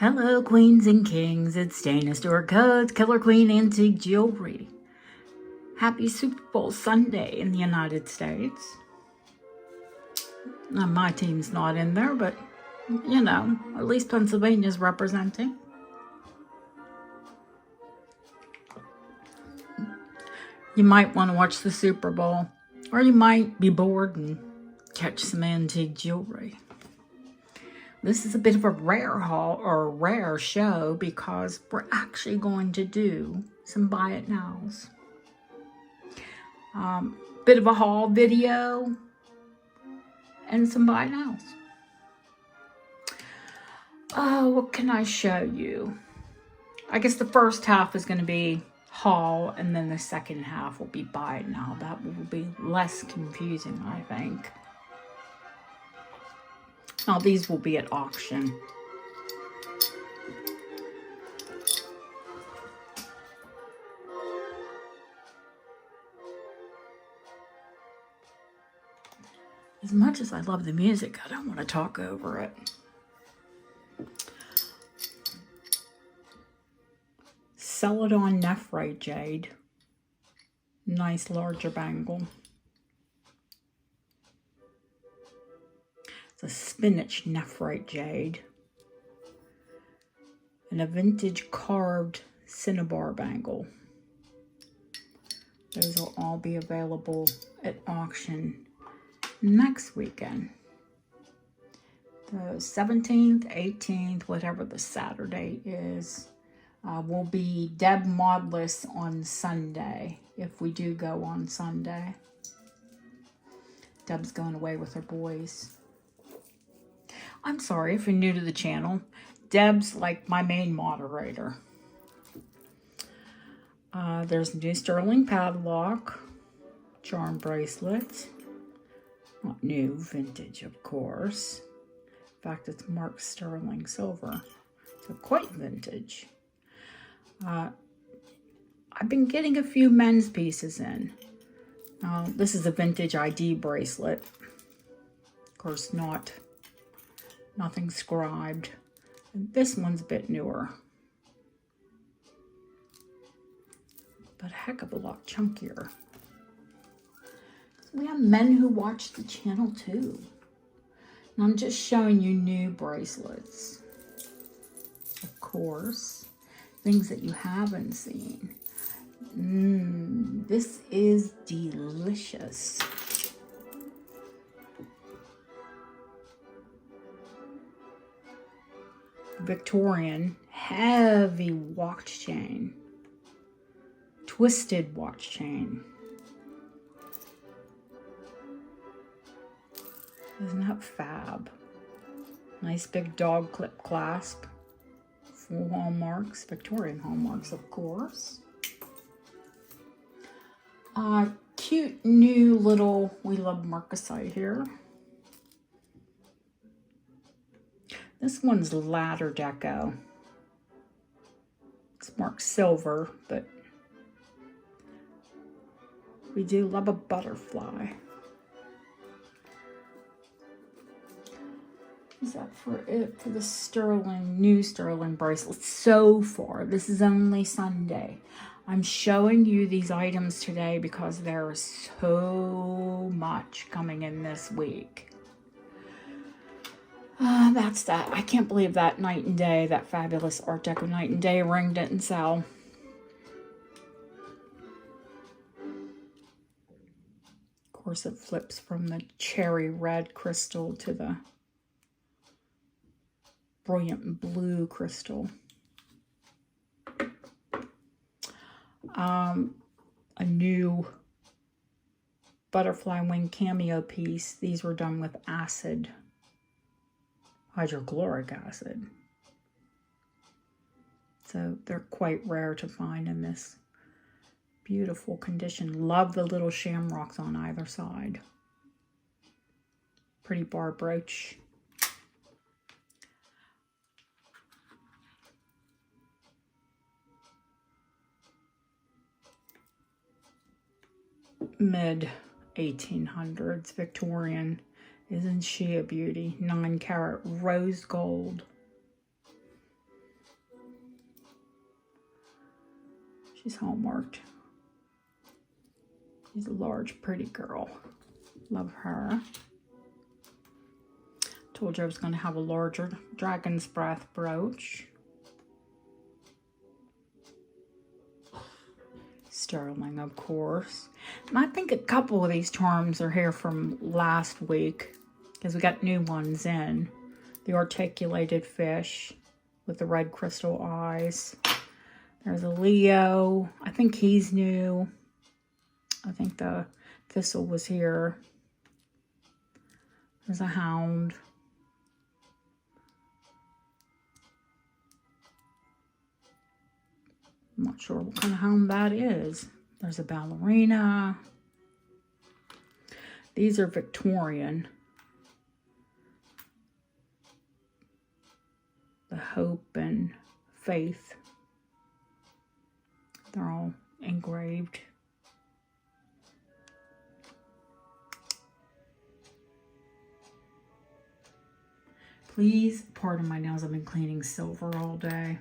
Hello, queens and kings. It's Dana Stewart Codes, Killer Queen Antique Jewelry. Happy Super Bowl Sunday in the United States. Now, my team's not in there, but, you know, at least Pennsylvania's representing. You might want to watch the Super Bowl, or you might be bored and catch some antique jewelry. This is a bit of a rare haul or a rare show because we're actually going to do some buy it nows. Bit of a haul video and some buy it nows. Oh, what can I show you? I guess the first half is going to be haul and then the second half will be buy it now. That will be less confusing, I think. Now, these will be at auction. As much as I love the music, I don't want to talk over it. Celadon Nephrite Jade. Nice larger bangle. A spinach nephrite jade, and a vintage carved cinnabar bangle. Those will all be available at auction next weekend. The 17th, 18th, whatever the Saturday is, will be Deb Modless on Sunday, if we do go on Sunday. Deb's going away with her boys. I'm sorry if you're new to the channel. Deb's like my main moderator. There's a new sterling padlock, charm bracelet. Not new, vintage, of course. In fact, it's marked sterling silver, so quite vintage. I've been getting a few men's pieces in. This is a vintage ID bracelet. Of course, nothing scribed. And this one's a bit newer, but a heck of a lot chunkier. We have men who watch the channel too. And I'm just showing you new bracelets. Of course, things that you haven't seen. This is delicious. Victorian heavy watch chain, twisted watch chain. Isn't that fab? Nice big dog clip clasp, full hallmarks, Victorian hallmarks, of course. Cute new little We Love Marcasite here. This one's ladder deco. It's marked silver, but we do love a butterfly. Is that for it for the new sterling bracelet? So far, this is only Sunday. I'm showing you these items today because there is so much coming in this week. That's that. I can't believe that Night and Day, that fabulous Art Deco Night and Day ring didn't sell. Of course, it flips from the cherry red crystal to the brilliant blue crystal. A new butterfly wing cameo piece. These were done with hydrochloric acid. So they're quite rare to find in this beautiful condition. Love the little shamrocks on either side. Pretty bar brooch. Mid 1800s Victorian. Isn't she a beauty? 9 karat rose gold. She's hallmarked. She's a large, pretty girl. Love her. Told you I was going to have a larger dragon's breath brooch. Sterling, of course. And I think a couple of these charms are here from last week because we got new ones in. The articulated fish with the red crystal eyes. There's a Leo. I think he's new. I think the thistle was here. There's a hound. I'm not sure what kind of hound that is. There's a ballerina. These are Victorian. The hope and faith. They're all engraved. Please pardon my nails. I've been cleaning silver all day.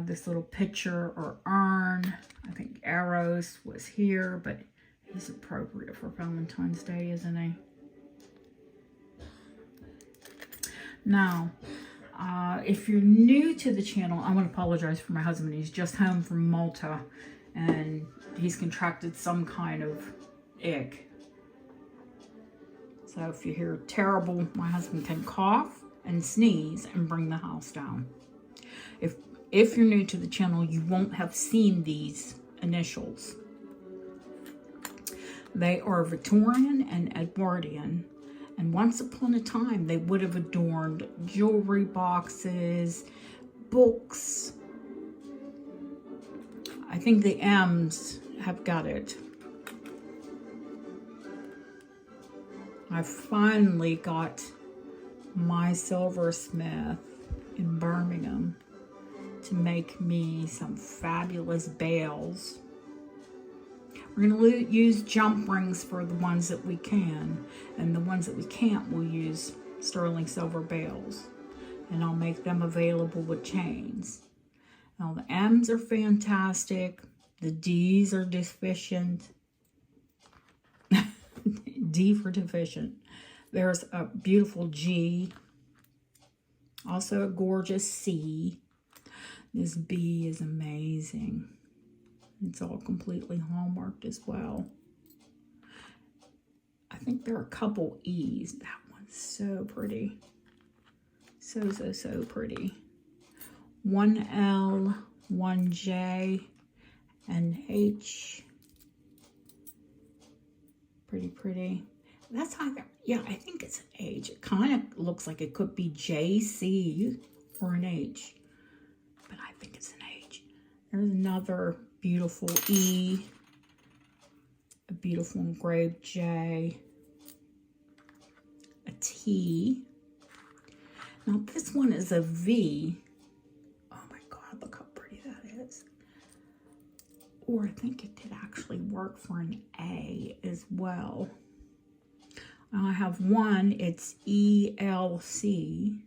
This little pitcher or urn. I think Eros was here, but he's appropriate for Valentine's Day, isn't he? Now, if you're new to the channel, I want to apologize for my husband. He's just home from Malta, and he's contracted some kind of ick. So if you hear terrible, my husband can cough and sneeze and bring the house down. If you're new to the channel, you won't have seen these initials. They are Victorian and Edwardian. And once upon a time, they would have adorned jewelry boxes, books. I think the M's have got it. I finally got my silversmith in Birmingham to make me some fabulous bales. We're going to use jump rings for the ones that we can, and the ones that we can't, we'll use sterling silver bales, and I'll make them available with chains. Now the M's are fantastic, the D's are deficient. D for deficient. There's a beautiful G, also a gorgeous C. This B is amazing. It's all completely hallmarked as well. I think there are a couple E's. That one's so pretty. So, so, so pretty. One L, one J, and H. Pretty, pretty. That's either, yeah, I think it's an H. It kind of looks like it could be JC or an H. But I think it's an H. There's another beautiful E, a beautiful engraved J, a T. Now this one is a V. Oh my God, look how pretty that is. Or I think it did actually work for an A as well. I have one, it's ELC,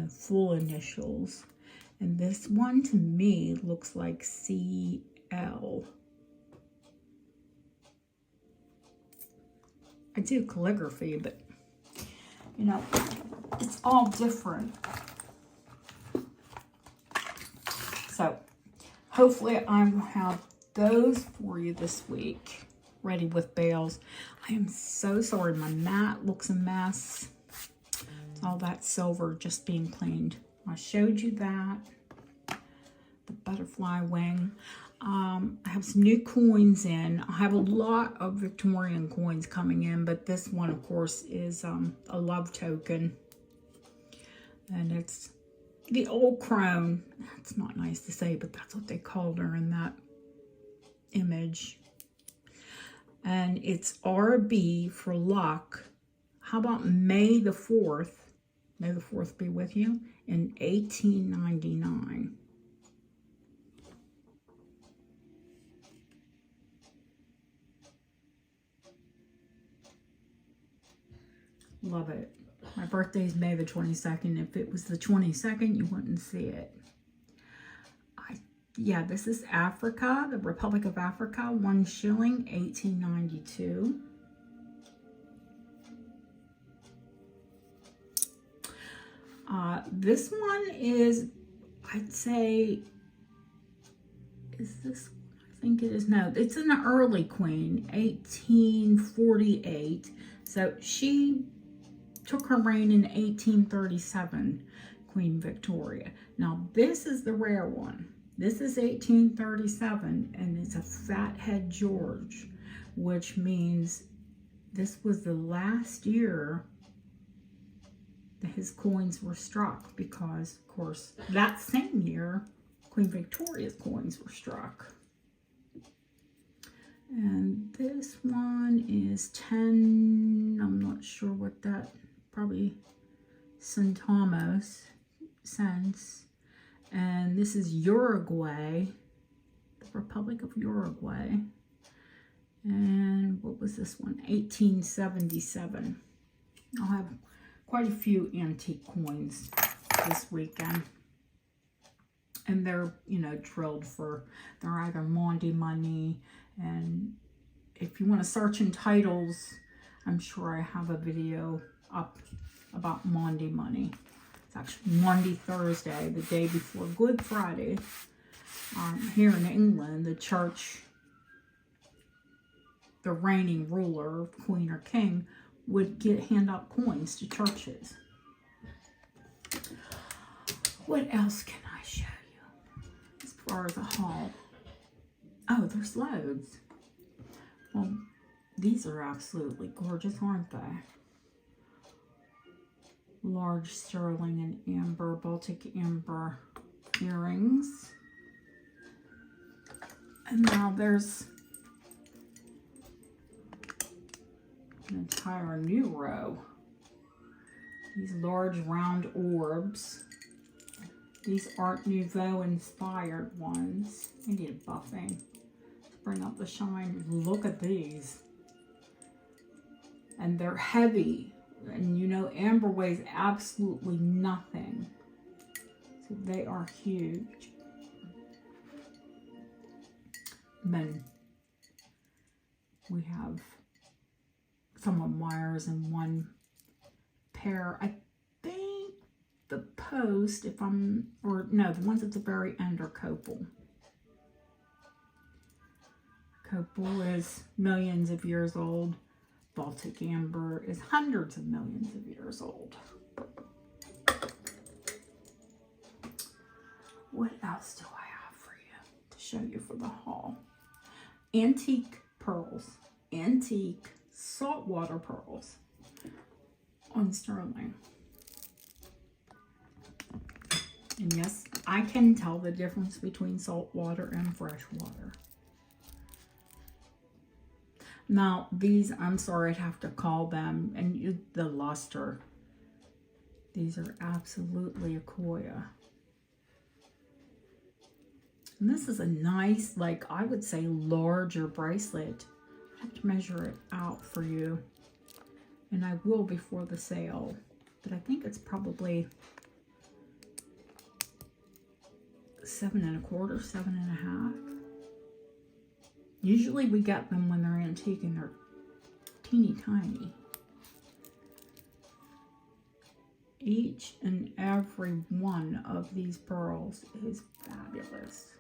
full initials. And this one to me looks like CL. I do calligraphy, but it's all different. So hopefully I will have those for you this week, ready with bales. I am so sorry, my mat looks a mess. It's all that silver just being cleaned. I showed you that, the butterfly wing. I have some new coins in. I have a lot of Victorian coins coming in, but this one, of course, is a love token. And it's the old crone. That's not nice to say, but that's what they called her in that image. And it's RB for luck. How about May the 4th? May the 4th be with you. In 1899. Love it. My birthday is May the 22nd. If it was the 22nd, you wouldn't see it. Yeah, this is Africa, the Republic of Africa, 1 shilling, 1892. This one is, I'd say, is this, I think it is, no, it's an early queen, 1848. So she took her reign in 1837, Queen Victoria. Now this is the rare one. This is 1837, and it's a Fathead George, which means this was the last year that his coins were struck, because, of course, that same year, Queen Victoria's coins were struck. And this one is 10, I'm not sure what that, probably centamos, cents. And this is Uruguay, the Republic of Uruguay. And what was this one? 1877. I'll have quite a few antique coins this weekend. And they're, you know, drilled for, they're either Monday money. And if you want to search in titles, I'm sure I have a video up about Monday money. It's actually Monday, Thursday, the day before Good Friday. Here in England, the church, the reigning ruler, queen or king, would hand out coins to churches. What else can I show you as far as a haul? Oh, there's loads. Well, these are absolutely gorgeous, aren't they? Large sterling and amber, Baltic amber earrings. And now there's an entire new row. These large round orbs. These Art Nouveau inspired ones. They need a buffing to bring up the shine. Look at these. And they're heavy. And you know, amber weighs absolutely nothing. So they are huge. And then we have some of wires in one pair. I think the post, if I'm, or no, the ones at the very end are copal. Copal is millions of years old. Baltic amber is hundreds of millions of years old. What else do I have for you to show you for the haul? Antique pearls. Antique saltwater pearls on sterling. And yes, I can tell the difference between saltwater and freshwater. Now, these, I'm sorry, I'd have to call them, and the luster. These are absolutely Akoya. And this is a nice, like, I would say larger bracelet. I have to measure it out for you. And I will before the sale. But I think it's probably 7 1/4, 7 1/2. Usually we get them when they're antique and they're teeny tiny. Each and every one of these pearls is fabulous.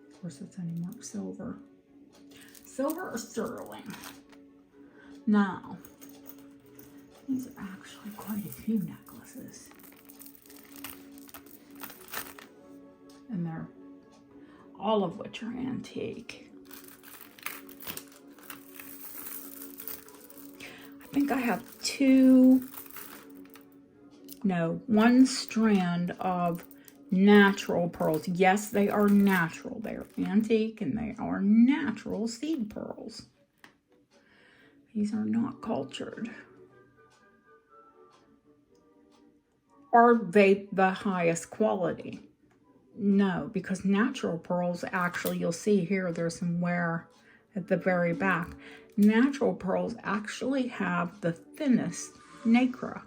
Of course, it's any marked silver. Silver or sterling. Now, these are actually quite a few necklaces. And they're all of which are antique. I think I have one strand of natural pearls. Yes, they are natural. They are antique and they are natural seed pearls. These are not cultured. Are they the highest quality? No, because natural pearls, actually, you'll see here, there's some wear at the very back. Natural pearls actually have the thinnest nacre.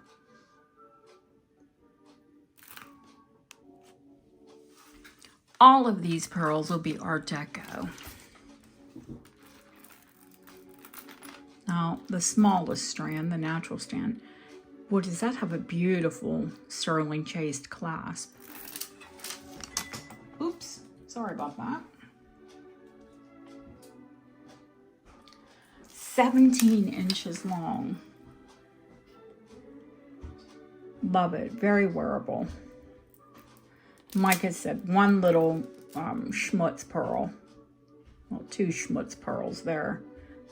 All of these pearls will be Art Deco. Now, the smallest strand, the natural strand, boy, does that have a beautiful sterling chased clasp. Oops, sorry about that. 17 inches long. Love it, very wearable. Like I said, one little schmutz pearl. Well, two schmutz pearls there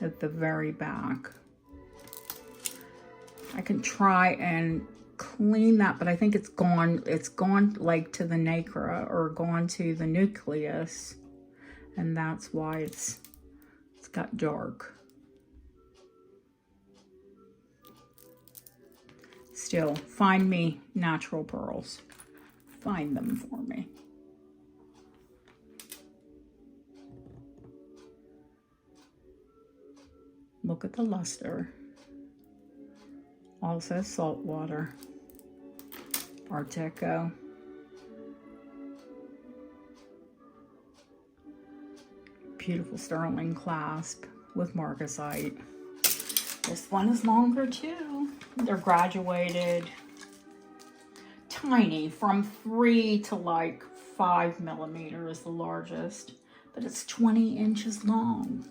at the very back. I can try and clean that, but I think it's gone. It's gone like to the nacre or gone to the nucleus, and that's why it's got dark. Still, find me natural pearls. Find them for me. Look at the luster. Also salt water. Art Deco. Beautiful sterling clasp with marcasite. This one is longer too. They're graduated. Tiny, from 3 to like 5 millimeters, the largest, but it's 20 inches long.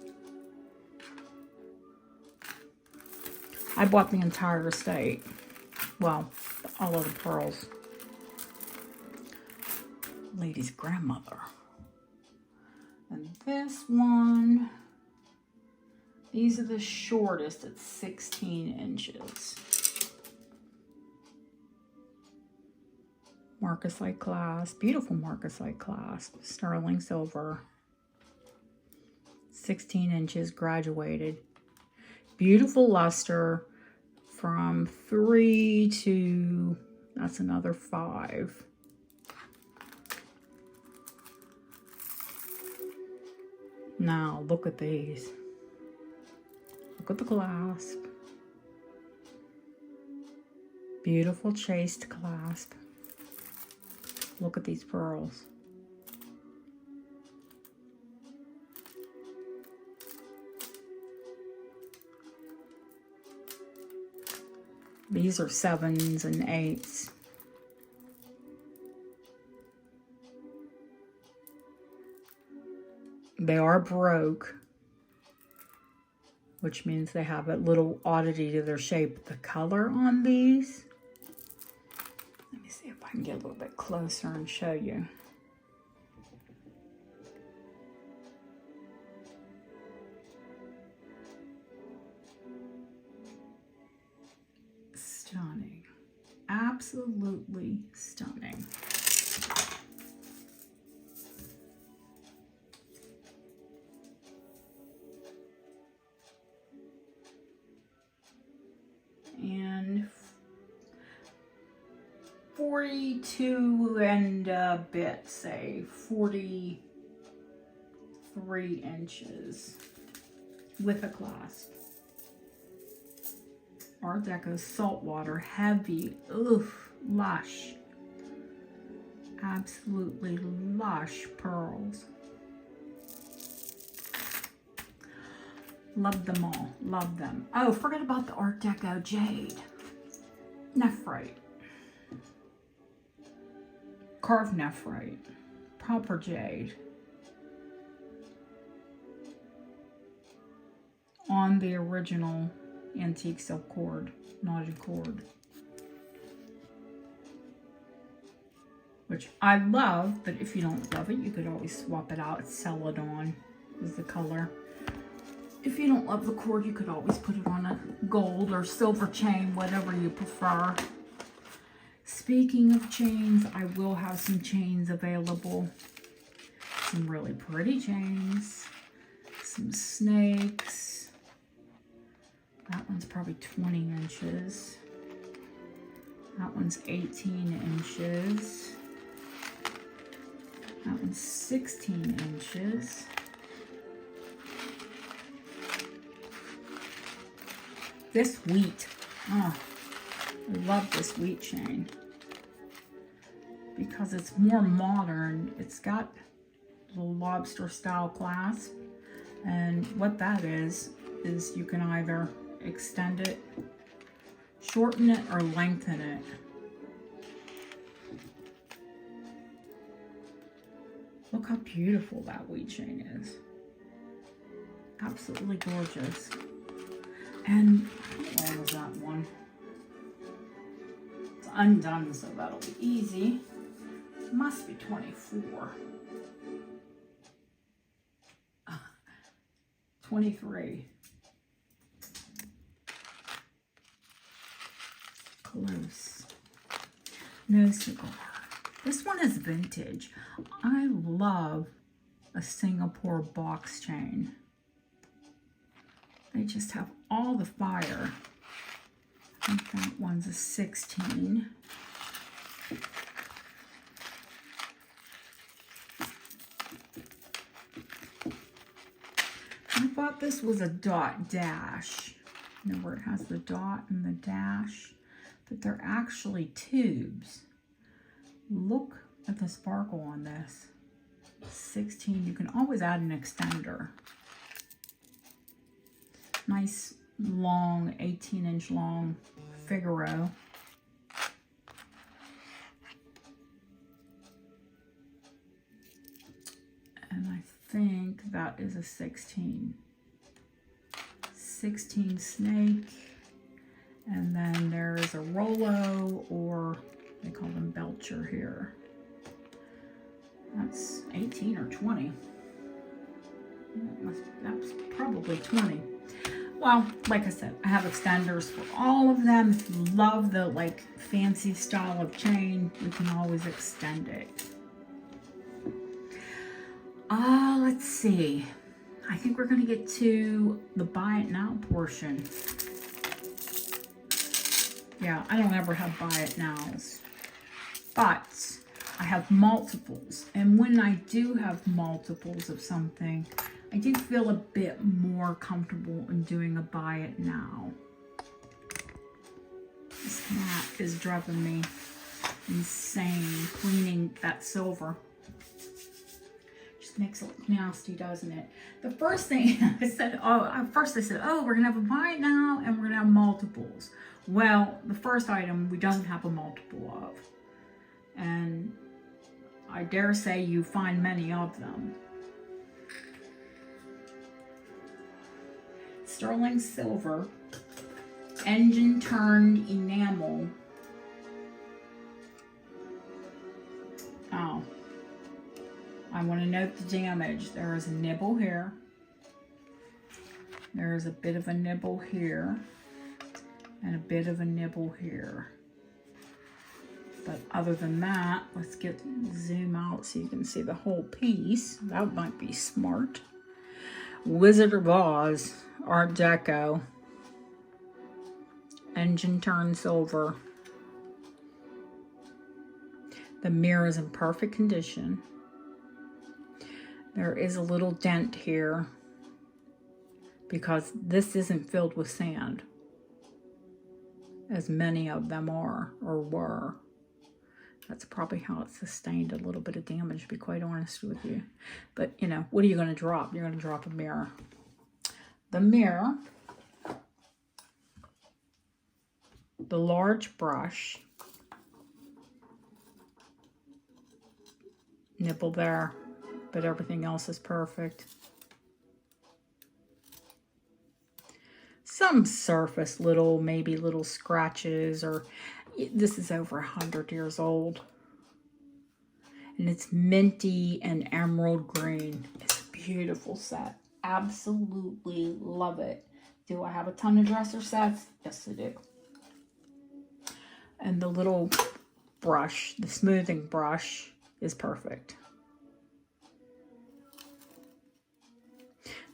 I bought the entire estate. Well, all of the pearls. Lady's grandmother. And this one, these are the shortest at 16 inches. Marcasite clasp, beautiful marcasite clasp, sterling silver, 16 inches graduated. Beautiful luster from 3 to, that's another 5. Now look at these. Look at the clasp. Beautiful chased clasp. Look at these pearls. These are 7s and 8s. They are broke, which means they have a little oddity to their shape. The color on these, let me see if I can get a little bit closer and show you. Stunning. Absolutely stunning. And 42 and a bit, say 43 inches with a clasp. Art Deco saltwater, heavy, oof, lush. Absolutely lush pearls. Love them all, love them. Oh, forget about the Art Deco jade. Nephrite. Carved nephrite. Proper jade. On the original antique silk cord, knotted cord. Which I love, but if you don't love it, you could always swap it out. Celadon is the color. If you don't love the cord, you could always put it on a gold or silver chain, whatever you prefer. Speaking of chains, I will have some chains available. Some really pretty chains. Some snakes. That one's probably 20 inches. That one's 18 inches. That one's 16 inches. This wheat, oh, I love this wheat chain because it's more modern. It's got the lobster style clasp, and what that is you can either extend it, shorten it, or lengthen it. Look how beautiful that wheat chain is. Absolutely gorgeous. And how long is that one? It's undone, so that'll be easy. It must be 24. 23. Close. No cigar. This one is vintage. I love a Singapore box chain. They just have all the fire. I think that one's a 16. I thought this was a dot dash. You know where it has the dot and the dash, but they're actually tubes. Look at the sparkle on this. 16, you can always add an extender. Nice long, 18-inch long Figaro. And I think that is a 16. 16 snake. And then there is a Rolo, or they call them Belcher here. That's 18 or 20. That's probably 20. Well, like I said, I have extenders for all of them. If you love the like fancy style of chain, we can always extend it. Let's see. I think we're gonna get to the buy it now portion. Yeah, I don't ever have buy it nows, but I have multiples. And when I do have multiples of something, I do feel a bit more comfortable in doing a buy it now. This mat is driving me insane cleaning that silver. Just makes it look nasty, doesn't it? The first thing I said, first I said, we're gonna have a buy it now and we're gonna have multiples. Well, the first item we don't have a multiple of. And I dare say you find many of them. Sterling silver, engine turned enamel. Oh, I want to note the damage. There is a nibble here. There is a bit of a nibble here. And a bit of a nibble here. But other than that, let's zoom out so you can see the whole piece. That might be smart. Wizard of Oz, Art Deco. Engine turned silver. The mirror is in perfect condition. There is a little dent here because this isn't filled with sand, as many of them are or were. That's probably how it sustained a little bit of damage, to be quite honest with you. But, you know, what are you going to drop? You're going to drop a mirror. The mirror, the large brush, nibble there, but everything else is perfect. Some surface, maybe little scratches, or this is over 100 years old. And it's minty and emerald green. It's a beautiful set. Absolutely love it. Do I have a ton of dresser sets? Yes, I do. And the little brush, the smoothing brush, is perfect.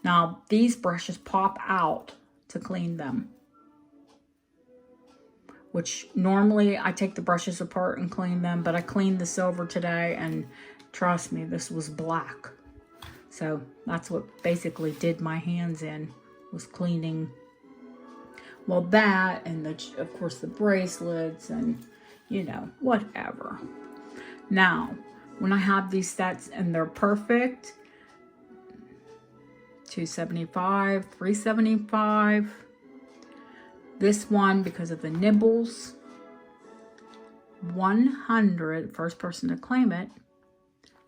Now, these brushes pop out to clean them, which normally I take the brushes apart and clean them, but I cleaned the silver today and trust me, this was black. So that's what basically did my hands in, was cleaning Well, that and of course the bracelets and, you know, whatever. Now, when I have these sets and they're perfect, $275, $375. This one, because of the nibbles, 100, first person to claim it,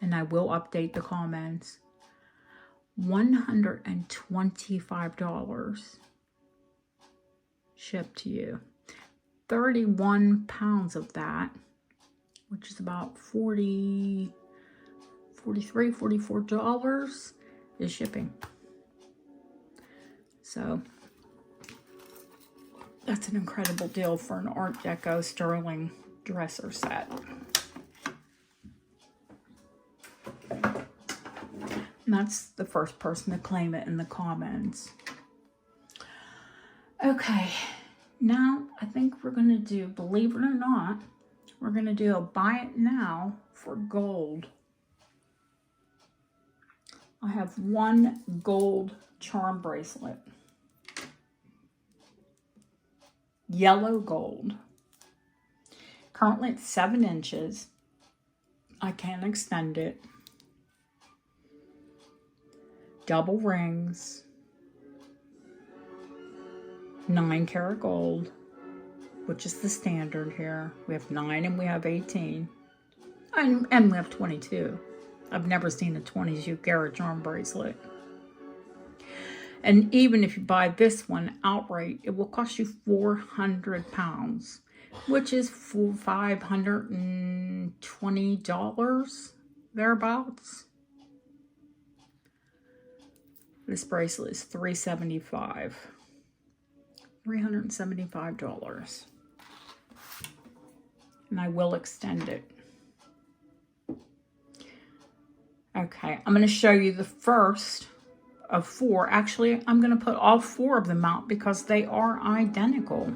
and I will update the comments, $125 shipped to you. 31 pounds of that, which is about $43, $44 is shipping. So that's an incredible deal for an Art Deco sterling dresser set. And that's the first person to claim it in the comments. Okay, now I think we're gonna do, believe it or not, we're gonna do a buy it now for gold. I have one gold charm bracelet. Yellow gold. Currently it's 7 inches. I can extend it. Double rings. 9-karat gold, which is the standard here. We have 9 and we have 18. And we have 22. I've never seen a 22-karat charm bracelet. And even if you buy this one outright, it will cost you 400 pounds, which is $520 thereabouts. This bracelet is $375. $375. And I will extend it. Okay, I'm going to show you the first of 4. Actually, I'm going to put all 4 of them out because they are identical.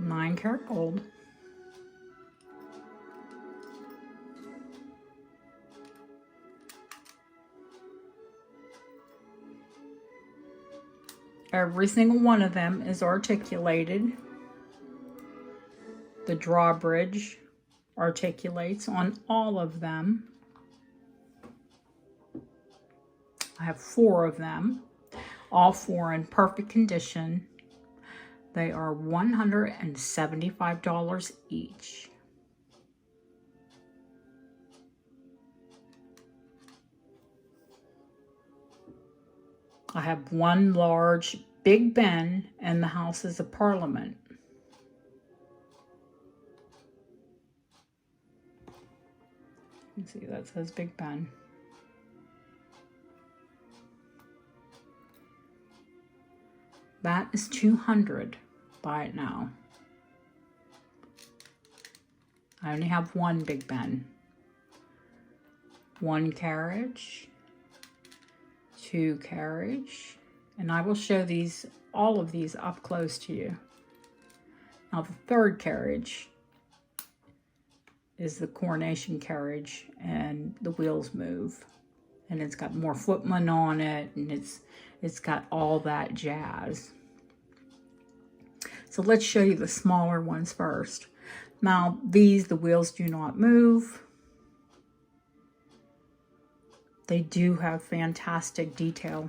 $9-karat gold. Every single one of them is articulated. The drawbridge articulates on all of them. I have 4 of them, all 4 in perfect condition. They are $175 each. I have one large Big Ben in the Houses of Parliament. You can see that says Big Ben. That is $200. Buy it now. I only have one Big Ben. 1 carriage. 2 carriage, and I will show these, all of these up close to you. Now the 3rd carriage is the coronation carriage, and the wheels move, and it's got more footmen on it, and it's got all that jazz. So let's show you the smaller ones first. Now these, the wheels do not move. They do have fantastic detail.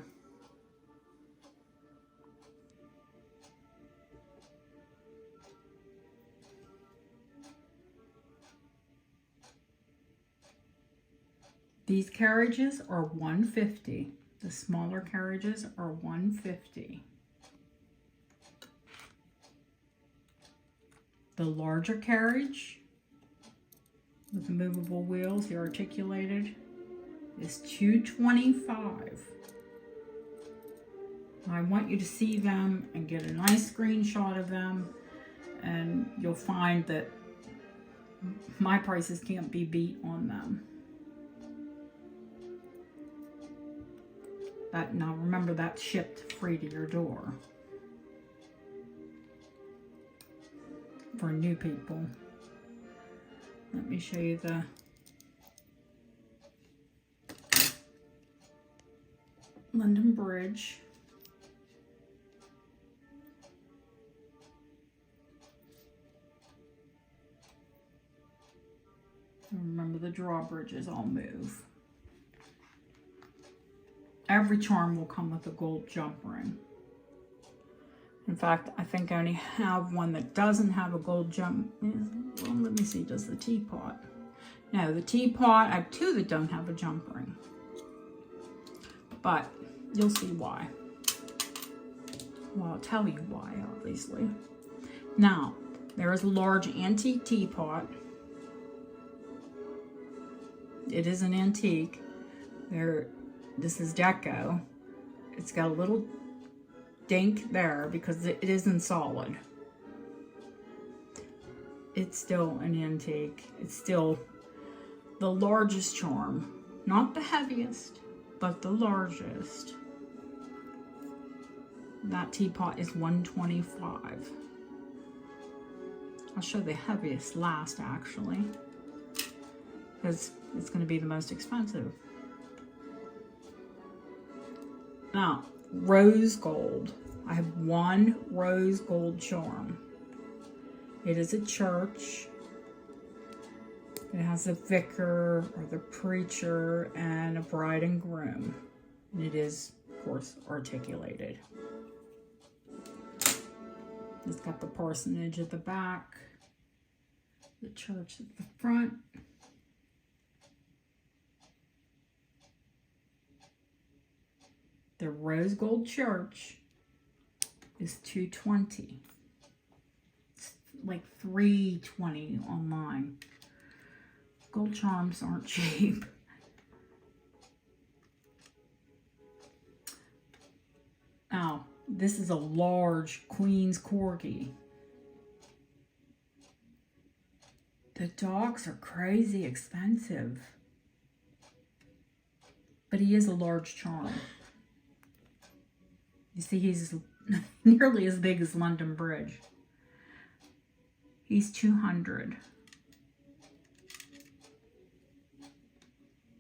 These carriages are $150. The smaller carriages are $150. The larger carriage with the movable wheels, the articulated, is $225. I want you to see them and get a nice screenshot of them, and you'll find that my prices can't be beat on them. Now remember, that's shipped free to your door for new people. Let me show you the London Bridge. Remember, the drawbridges all move. Every charm will come with a gold jump ring. In fact, I think I only have one that doesn't have a gold jump. Well, let me see, does the teapot? No, the teapot, I have two that don't have a jump ring. But you'll see why. Well, I'll tell you why, obviously. Now, there is a large antique teapot. It is an antique. This is deco. It's got a little dink there because it isn't solid. It's still an antique. It's still the largest charm. Not the heaviest, but the largest. That teapot is $125. I'll show the heaviest last, actually, because it's going to be the most expensive. Now, rose gold. I have one rose gold charm. It is a church. It has a vicar or the preacher and a bride and groom. And it is, of course, articulated. It's got the parsonage at the back, the church at the front. The rose gold church is $220. It's like $320 online. Gold charms aren't cheap. Now, this is a large Queen's Corgi. The dogs are crazy expensive. But he is a large charm. You see, he's nearly as big as London Bridge. He's $200.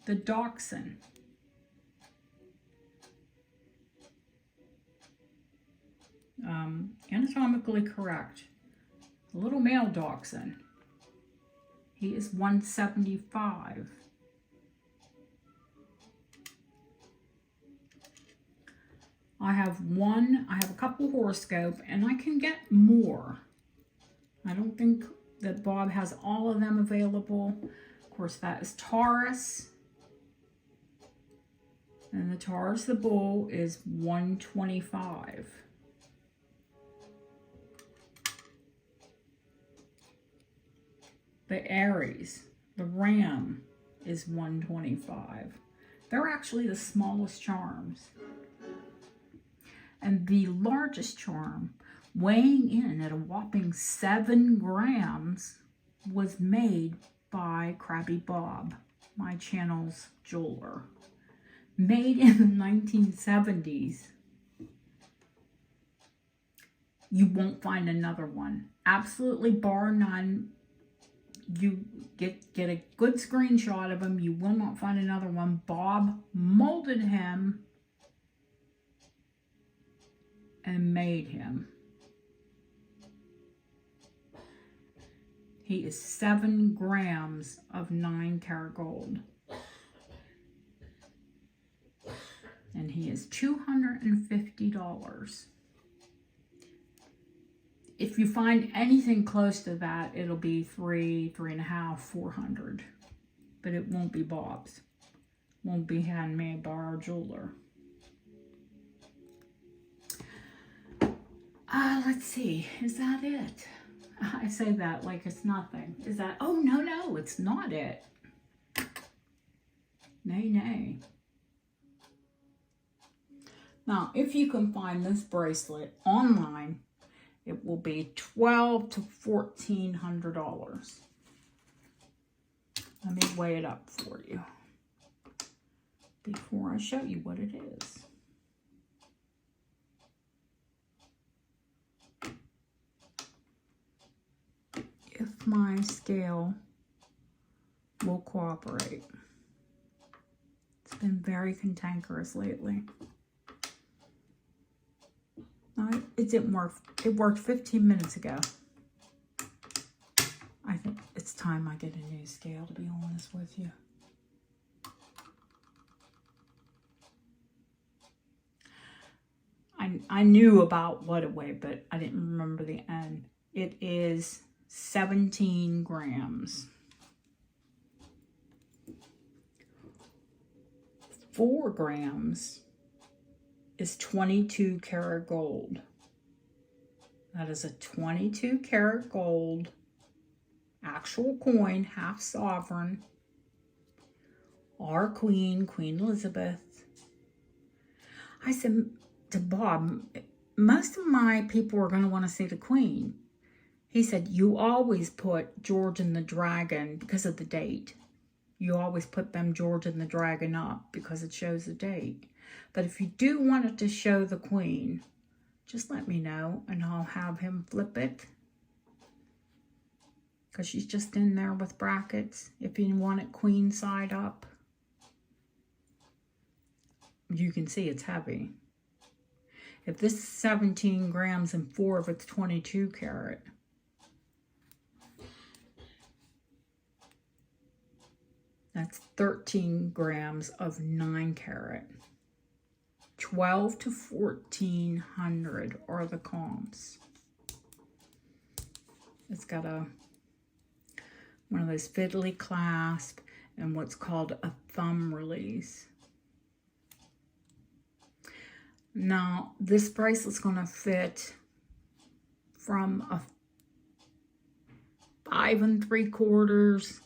The Dachshund. Anatomically correct. A little male Dachshund. He is $175. I have a couple horoscope, and I can get more. I don't think that Bob has all of them available. Of course, that is Taurus. And the Taurus, the bull, is $125. The Aries, the ram, is $125. They're actually the smallest charms. And the largest charm, weighing in at a whopping 7 grams, was made by Krabby Bob, my channel's jeweler. Made in the 1970s. You won't find another one. Absolutely bar none. You get a good screenshot of him. You will not find another one. Bob molded him and made him. He is 7 grams of 9-karat gold. And he is $250. If you find anything close to that, it'll be $350, $400. But it won't be Bob's. Won't be handmade by our jeweler. Let's see. Is that it? I say that like it's nothing. Is that? Oh, no, it's not it. Nay. Now, if you can find this bracelet online, it will be $1,200 to $1,400. Let me weigh it up for you before I show you what it is. If my scale will cooperate. It's been very cantankerous lately. It didn't work. It worked 15 minutes ago. I think it's time I get a new scale, to be honest with you. I knew about what it weighed, but I didn't remember the end. It is 17 grams. 4 grams is 22 karat gold. That is a 22 karat gold actual coin, half sovereign. Our Queen, Queen Elizabeth. I said to Bob, most of my people are going to want to see the Queen. He said, you always put George and the Dragon because of the date. You always put them George and the Dragon up because it shows the date. But if you do want it to show the Queen, just let me know and I'll have him flip it. Because she's just in there with brackets. If you want it Queen side up, you can see it's heavy. If this is 17 grams and 4 of it's 22 karat, that's 13 grams of 9 karat. 12 to 1400 are the comps. It's got one of those fiddly clasp and what's called a thumb release. Now, this bracelet's going to fit from a 5 3/4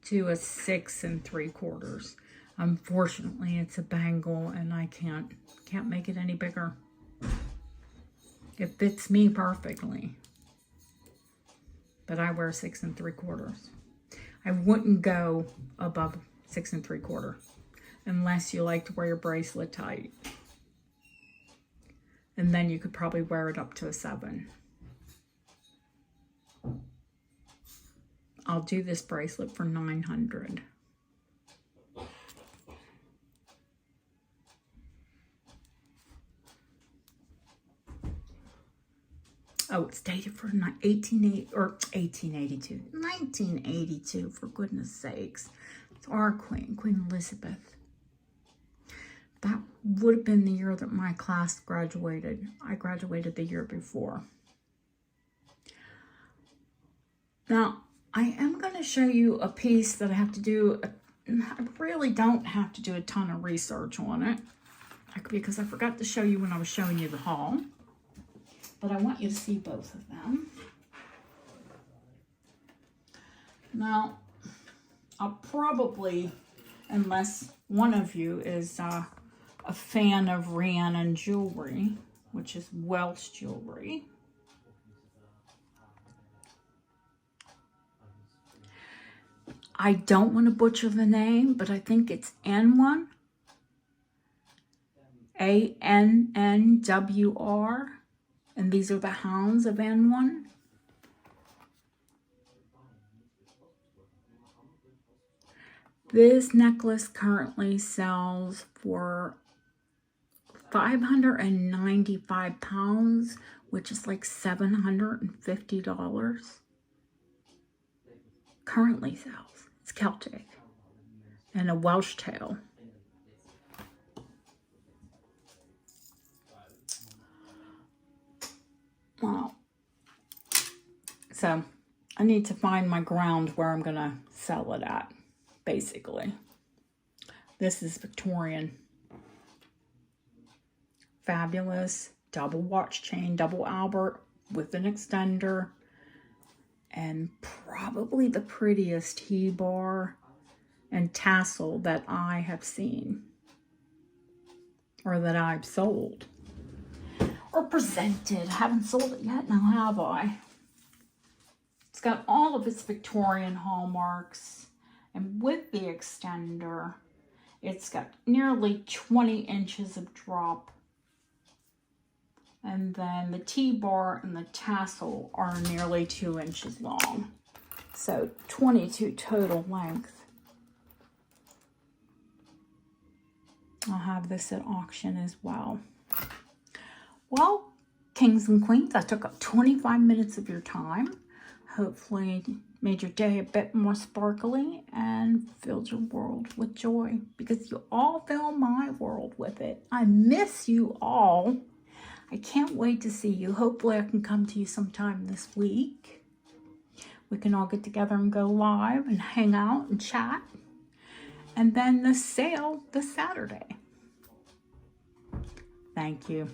to a 6 3/4. Unfortunately, it's a bangle and I can't make it any bigger. It fits me perfectly. But I wear 6 3/4. I wouldn't go above 6 3/4 unless you like to wear your bracelet tight. And then you could probably wear it up to a 7. I'll do this bracelet for $900. Oh, it's dated for 1982, for goodness sakes. It's our Queen, Queen Elizabeth. That would have been the year that my class graduated. I graduated the year before. Now, I am going to show you a piece that I have to do. I really don't have to do a ton of research on it because I forgot to show you when I was showing you the haul. But I want you to see both of them. Now, I'll probably, unless one of you is a fan of Rhiannon jewelry, which is Welsh jewelry. I don't want to butcher the name, but I think it's N1. ANNWR. And these are the hounds of N1. This necklace currently sells for £595, which is like $750. Currently sells. It's Celtic and a Welsh tail. Wow. So I need to find my ground where I'm going to sell it at, basically. This is Victorian. Fabulous. Double watch chain, double Albert with an extender. And probably the prettiest T-bar and tassel that I have seen. Or that I've sold. Or presented. I haven't sold it yet, now have I? It's got all of its Victorian hallmarks. And with the extender, it's got nearly 20 inches of drop. And then the T-bar and the tassel are nearly 2 inches long. So 22 total length. I'll have this at auction as well. Well, kings and queens, I took up 25 minutes of your time. Hopefully made your day a bit more sparkly and filled your world with joy, because you all fill my world with it. I miss you all. I can't wait to see you. Hopefully I can come to you sometime this week. We can all get together and go live and hang out and chat. And then the sale this Saturday. Thank you.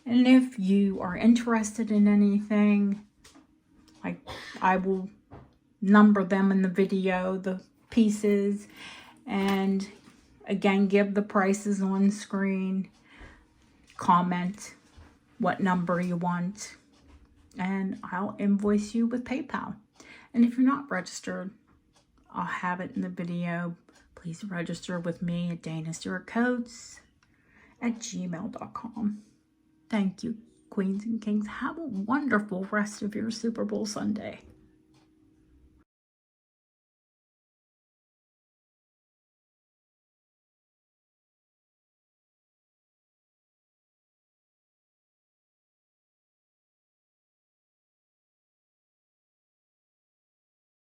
And if you are interested in anything, I will number them in the video, the pieces, and again, give the prices on screen. Comment what number you want, and I'll invoice you with PayPal. And if you're not registered, I'll have it in the video. Please register with me at danastewartcoats@gmail.com. Thank you, Queens and Kings. Have a wonderful rest of your Super Bowl Sunday.